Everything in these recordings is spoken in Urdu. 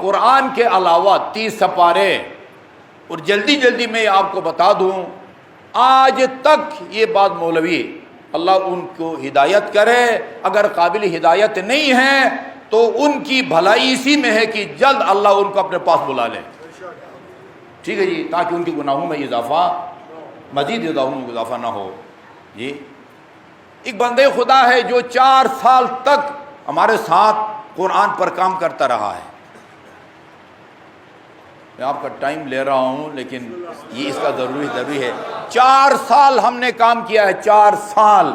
قرآن کے علاوہ 30 سپارے، اور جلدی جلدی میں آپ کو بتا دوں، آج تک یہ بات مولوی اللہ ان کو ہدایت کرے، اگر قابل ہدایت نہیں ہے تو ان کی بھلائی اسی میں ہے کہ جلد اللہ ان کو اپنے پاس بلا لے، ٹھیک ہے جی، تاکہ ان کے گناہوں میں اضافہ، مزید گناہوں میں اضافہ نہ ہو جی۔ ایک بندے خدا ہے جو 4 سال تک ہمارے ساتھ قرآن پر کام کرتا رہا ہے۔ میں آپ کا ٹائم لے رہا ہوں لیکن یہ اس کا ضروری ہے۔ 4 سال ہم نے کام کیا ہے، 4 سال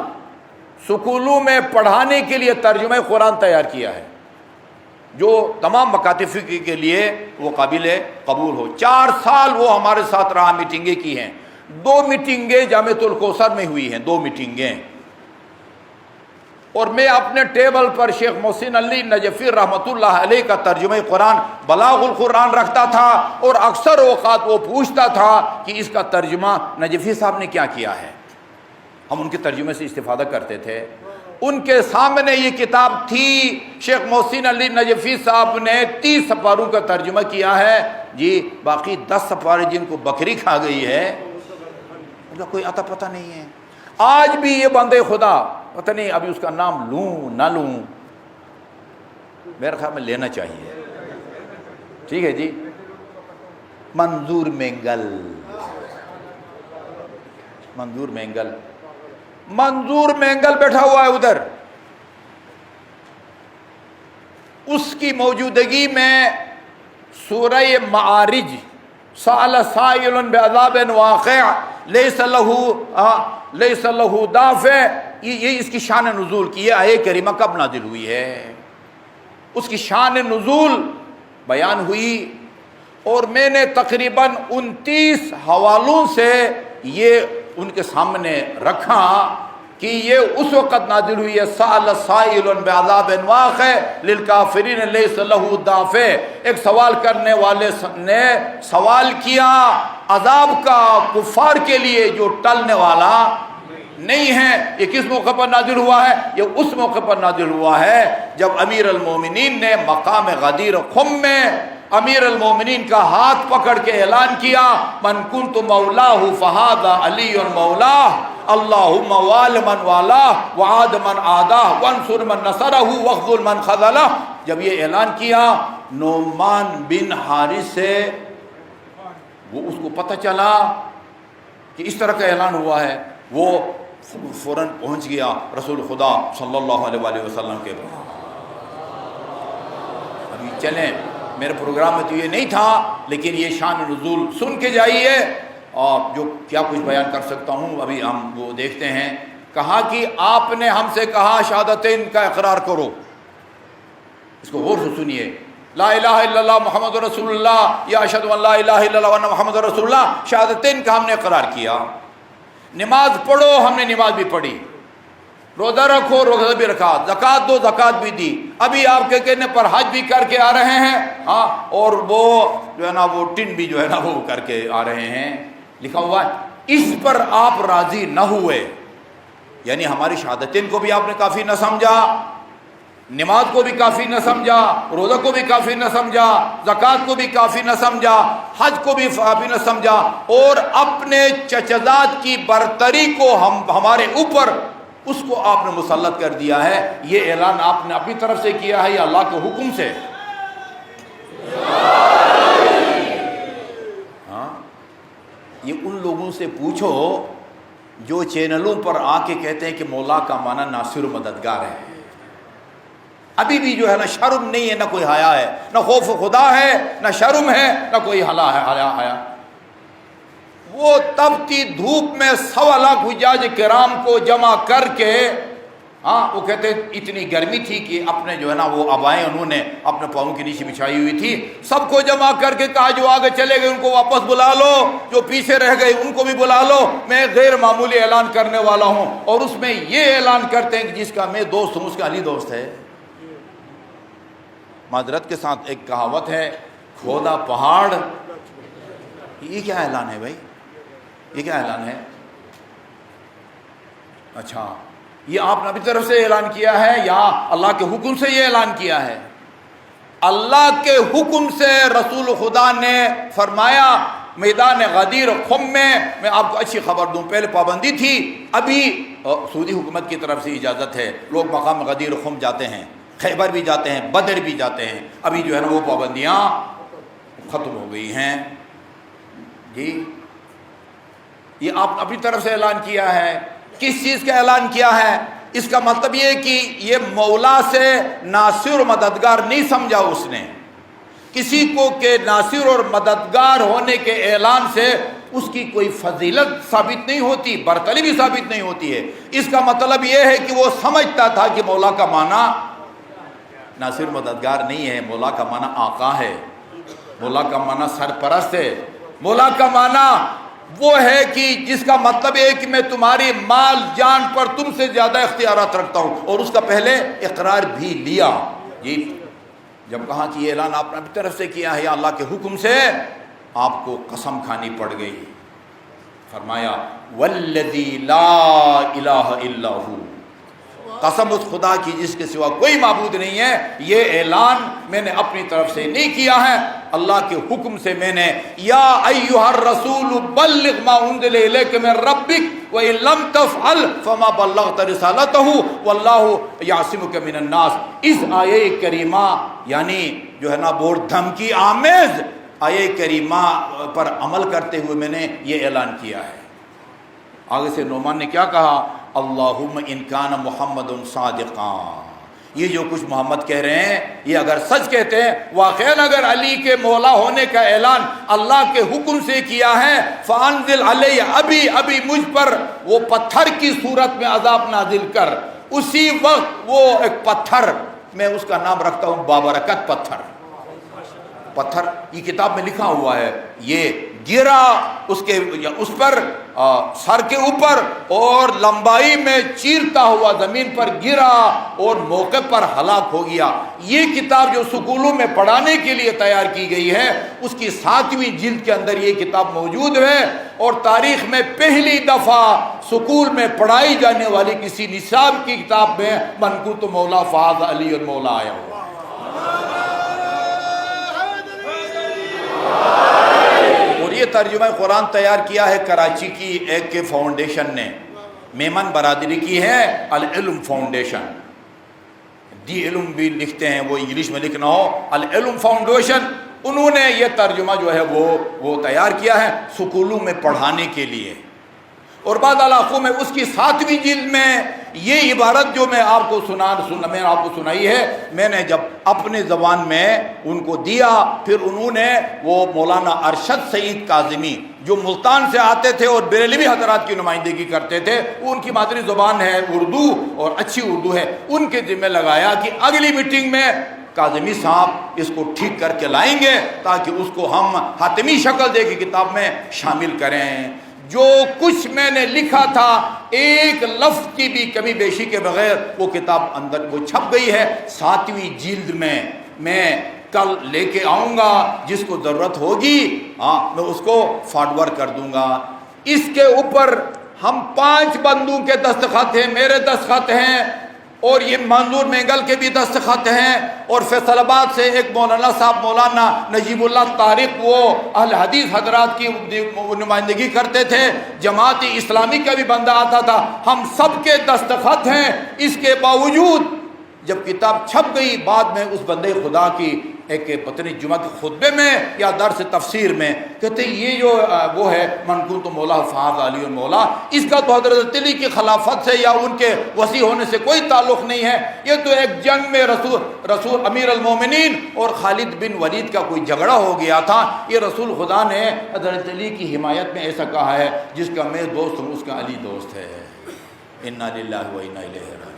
سکولوں میں پڑھانے کے لیے ترجمہ قرآن تیار کیا ہے، جو تمام مکاتب کے لیے وہ قابل قبول ہو۔ 4 سال وہ ہمارے ساتھ رہا، میٹنگیں کی ہیں، 2 میٹنگیں جامعۃ الکوثر میں ہوئی ہیں، 2 میٹنگیں، اور میں اپنے ٹیبل پر شیخ محسن علی نجفی رحمۃ اللہ علیہ کا ترجمہ قرآن بلاغ القرآن رکھتا تھا، اور اکثر اوقات وہ پوچھتا تھا کہ اس کا ترجمہ نجفی صاحب نے کیا کیا ہے، ہم ان کے ترجمے سے استفادہ کرتے تھے۔ ان کے سامنے یہ کتاب تھی، شیخ محسن علی نجفی صاحب نے 30 سپاروں کا ترجمہ کیا ہے جی، باقی 10 سپارے جن کو بکری کھا گئی ہے ان کا کوئی عطا پتہ نہیں ہے۔ آج بھی یہ بندے خدا پتہ نہیں ابھی اس کا نام لوں نہ لوں، میرے خیال میں لینا چاہیے، ٹھیک ہے جی، منظور مینگل، منظور مینگل، منظور مینگل بیٹھا ہوا ہے ادھر، اس کی موجودگی میں سورہ معارج، سأل سائل بعذاب واقع لیس لہ دافع، یہ اس کی شان نزول کی، یہ آیہ کریمہ کب نازل ہوئی ہے، اس کی شان نزول بیان ہوئی، اور میں نے تقریباً 29 حوالوں سے یہ ان کے سامنے رکھا کہ یہ اس وقت نازل ہوئی ہے، سأل سائل بعذاب واقع للکافرین لیس لہ دافع، ایک سوال کرنے والے نے سوال کیا عذاب کا کفار کے لیے جو ٹلنے والا نہیں ہے۔ یہ کس موقع پر نازل ہوا ہے؟ یہ اس موقع پر نازل ہوا ہے جب امیر المومنین نے مقام غدیر خم میں امیر المومنین کا ہاتھ پکڑ کے اعلان کیا، من کنت مولاہ فہذا علی مولاہ، اللہم وال من والاہ وعاد من عاداہ وانصر من نصرہ واخذل من خذلہ۔ جب یہ اعلان کیا نعمان بن حارث سے وہ اس کو پتہ چلا کہ اس طرح کا اعلان ہوا ہے، وہ فوراً پہنچ گیا رسول خدا صلی اللہ علیہ وآلہ وسلم کے پاس۔ ابھی چلیں، میرے پروگرام میں تو یہ نہیں تھا، لیکن یہ شان نزول سن کے جائیے، اور جو کیا کچھ بیان کر سکتا ہوں ابھی ہم وہ دیکھتے ہیں۔ کہا کہ آپ نے ہم سے کہا شہادتین کا اقرار کرو، اس کو غور سے سنیے، لا الہ الا اللہ محمد رسول اللہ یا اشہد ان لا الہ الا اللہ وان محمد رسول اللہ، شہادتین کا ہم نے اقرار کیا۔ نماز پڑھو، ہم نے نماز بھی پڑھی، روزہ رکھو، روزہ بھی رکھا، زکوٰۃ دو، زکوٰۃ بھی دی، ابھی آپ کے کہنے پر حج بھی کر کے آ رہے ہیں، ہاں، اور وہ جو ہے نا وہ ٹن بھی جو ہے نا وہ کر کے آ رہے ہیں، لکھا ہوا ہے۔ اس پر آپ راضی نہ ہوئے، یعنی ہماری شہادتین کو بھی آپ نے کافی نہ سمجھا، نماز کو بھی کافی نہ سمجھا، روزہ کو بھی کافی نہ سمجھا، زکوٰۃ کو بھی کافی نہ سمجھا، حج کو بھی کافی نہ سمجھا، اور اپنے چچزاد کی برتری کو ہمارے اوپر اس کو آپ نے مسلط کر دیا ہے۔ یہ اعلان آپ نے اپنی طرف سے کیا ہے یا اللہ کے حکم سے؟ ہاں، یہ ان لوگوں سے پوچھو جو چینلوں پر آ کے کہتے ہیں کہ مولا کا معنی ناصر و مددگار ہے، ابھی بھی جو ہے نا شرم نہیں ہے، نہ کوئی حیا ہے، نہ خوف خدا ہے، نہ شرم ہے، نہ کوئی حیا۔ وہ تپتی دھوپ میں 1.25 لاکھ حجاج کرام کو جمع کر کے، ہاں، وہ کہتے ہیں اتنی گرمی تھی کہ اپنے جو ہے نا وہ عبائیں انہوں نے اپنے پاؤں کے نیچے بچھائی ہوئی تھی، سب کو جمع کر کے کہا جو آگے چلے گئے ان کو واپس بلا لو، جو پیچھے رہ گئے ان کو بھی بلا لو، میں غیر معمولی اعلان کرنے والا ہوں، اور اس میں یہ اعلان کرتے ہیں کہ جس کا میں دوست ہوں اس کا علی دوست ہے۔ معذرت کے ساتھ ایک کہاوت ہے، کھودا پہاڑ، یہ کیا اعلان ہے بھائی؟ یہ کیا اعلان ہے؟ اچھا، یہ آپ نے اپنی طرف سے اعلان کیا ہے یا اللہ کے حکم سے یہ اعلان کیا ہے؟ اللہ کے حکم سے رسول خدا نے فرمایا میدان غدیر خم میں آپ کو اچھی خبر دوں، پہلے پابندی تھی، ابھی سعودی حکومت کی طرف سے اجازت ہے، لوگ مقام غدیر خم جاتے ہیں، خیبر بھی جاتے ہیں، بدر بھی جاتے ہیں، ابھی جو ہے نا وہ پابندیاں ختم ہو گئی ہیں جی۔ یہ آپ اپنی طرف سے اعلان کیا ہے، کس چیز کا اعلان کیا ہے؟ اس کا مطلب یہ کہ یہ مولا سے ناصر و مددگار نہیں سمجھا اس نے کسی کو کہ ناصر اور مددگار ہونے کے اعلان سے اس کی کوئی فضیلت ثابت نہیں ہوتی، برتری بھی ثابت نہیں ہوتی ہے۔ اس کا مطلب یہ ہے کہ وہ سمجھتا تھا کہ مولا کا معنی ناصر مددگار نہیں ہے، مولا کا معنی آقا ہے، مولا کا معنی سرپرست ہے، مولا کا معنی وہ ہے کہ جس کا مطلب ہے کہ میں تمہاری مال جان پر تم سے زیادہ اختیارات رکھتا ہوں، اور اس کا پہلے اقرار بھی لیا جی۔ جب کہا کہ یہ اعلان آپ نے اپنی طرف سے کیا ہے یا اللہ کے حکم سے، آپ کو قسم کھانی پڑ گئی۔ فرمایا والذی لا الہ الا ہو، قسم اس خدا کی جس کے سوا کوئی معبود نہیں ہے، یہ اعلان میں نے اپنی طرف سے نہیں کیا ہے، اللہ کے حکم سے میں نے یا ایھا الرسول بلغ ما انزل الیک من ربک وان لم تفعل فما بلغت رسالته واللہ یعصمک من الناس۔ اس آیے کریمہ یعنی جو ہے نا بہت دھمکی آمیز آیے کریمہ پر عمل کرتے ہوئے میں نے یہ اعلان کیا ہے۔ آگے سے نعمان نے کیا کہا؟ اللہم ان کان محمد صادقا، یہ جو کچھ محمد کہہ رہے ہیں یہ اگر سچ کہتے ہیں، واقعاً اگر علی کے مولا ہونے کا اعلان اللہ کے حکم سے کیا ہے، فانزل علیہ، ابھی مجھ پر وہ پتھر کی صورت میں عذاب نازل کر۔ اسی وقت وہ ایک پتھر، میں اس کا نام رکھتا ہوں بابرکت پتھر، یہ کتاب میں لکھا ہوا ہے، یہ گرا اس پر سر کے اوپر اور لمبائی میں چیرتا ہوا زمین پر گرا اور موقع پر ہلاک ہو گیا۔ یہ کتاب جو سکولوں میں پڑھانے کے لیے تیار کی گئی ہے، اس کی 7ویں جلد کے اندر یہ کتاب موجود ہے، اور تاریخ میں پہلی دفعہ سکول میں پڑھائی جانے والی کسی نصاب کی کتاب میں منقوط مولا فاض علی المولا آیا ہوا۔ یہ ترجمہ قرآن تیار کیا ہے کراچی کی ایک فاؤنڈیشن نے، میمن برادری کی ہے، العلم فاؤنڈیشن، دی علم بھی لکھتے ہیں، وہ انگلش میں لکھنا ہو، العلم فاؤنڈیشن، انہوں نے یہ ترجمہ جو ہے وہ تیار کیا ہے سکولوں میں پڑھانے کے لیے۔ اور بعض علاقوں میں اس کی 7ویں جلد میں یہ عبارت جو میں آپ کو سنائی ہے، میں نے جب اپنے زبان میں ان کو دیا، پھر انہوں نے وہ مولانا ارشد سعید کاظمی جو ملتان سے آتے تھے اور بریلوی حضرات کی نمائندگی کرتے تھے، ان کی مادری زبان ہے اردو اور اچھی اردو ہے، ان کے ذمہ لگایا کہ اگلی میٹنگ میں کاظمی صاحب اس کو ٹھیک کر کے لائیں گے تاکہ اس کو ہم حاتمی شکل دے کے کتاب میں شامل کریں۔ جو کچھ میں نے لکھا تھا ایک لفظ کی بھی کمی بیشی کے بغیر وہ کتاب اندر وہ چھپ گئی ہے 7ویں جلد میں کل لے کے آؤں گا، جس کو ضرورت ہوگی میں اس کو فارورڈ کر دوں گا۔ اس کے اوپر ہم 5 بندوں کے دستخط ہیں، میرے دستخط ہیں، اور یہ منظور مینگل کے بھی دستخط ہیں، اور فیصل آباد سے ایک مولانا صاحب مولانا نجیب اللہ طارق وہ اہل حدیث حضرات کی نمائندگی کرتے تھے، جماعت اسلامی کا بھی بندہ آتا تھا، ہم سب کے دستخط ہیں۔ اس کے باوجود جب کتاب چھپ گئی، بعد میں اس بندے خدا کی ایک پتنی جمعہ کے خطبے میں یا درس تفسیر میں کہتے یہ جو وہ ہے منقوط مولا فاض علی المولا، اس کا تو حضرت علی کی خلافت سے یا ان کے وسیع ہونے سے کوئی تعلق نہیں ہے، یہ تو ایک جنگ میں رسول امیر المومنین اور خالد بن ولید کا کوئی جھگڑا ہو گیا تھا، یہ رسول خدا نے حضرت علی کی حمایت میں ایسا کہا ہے، جس کا میں دوست ہوں اس کا علی دوست ہے۔ انا للہ و انا الیہ راجعون۔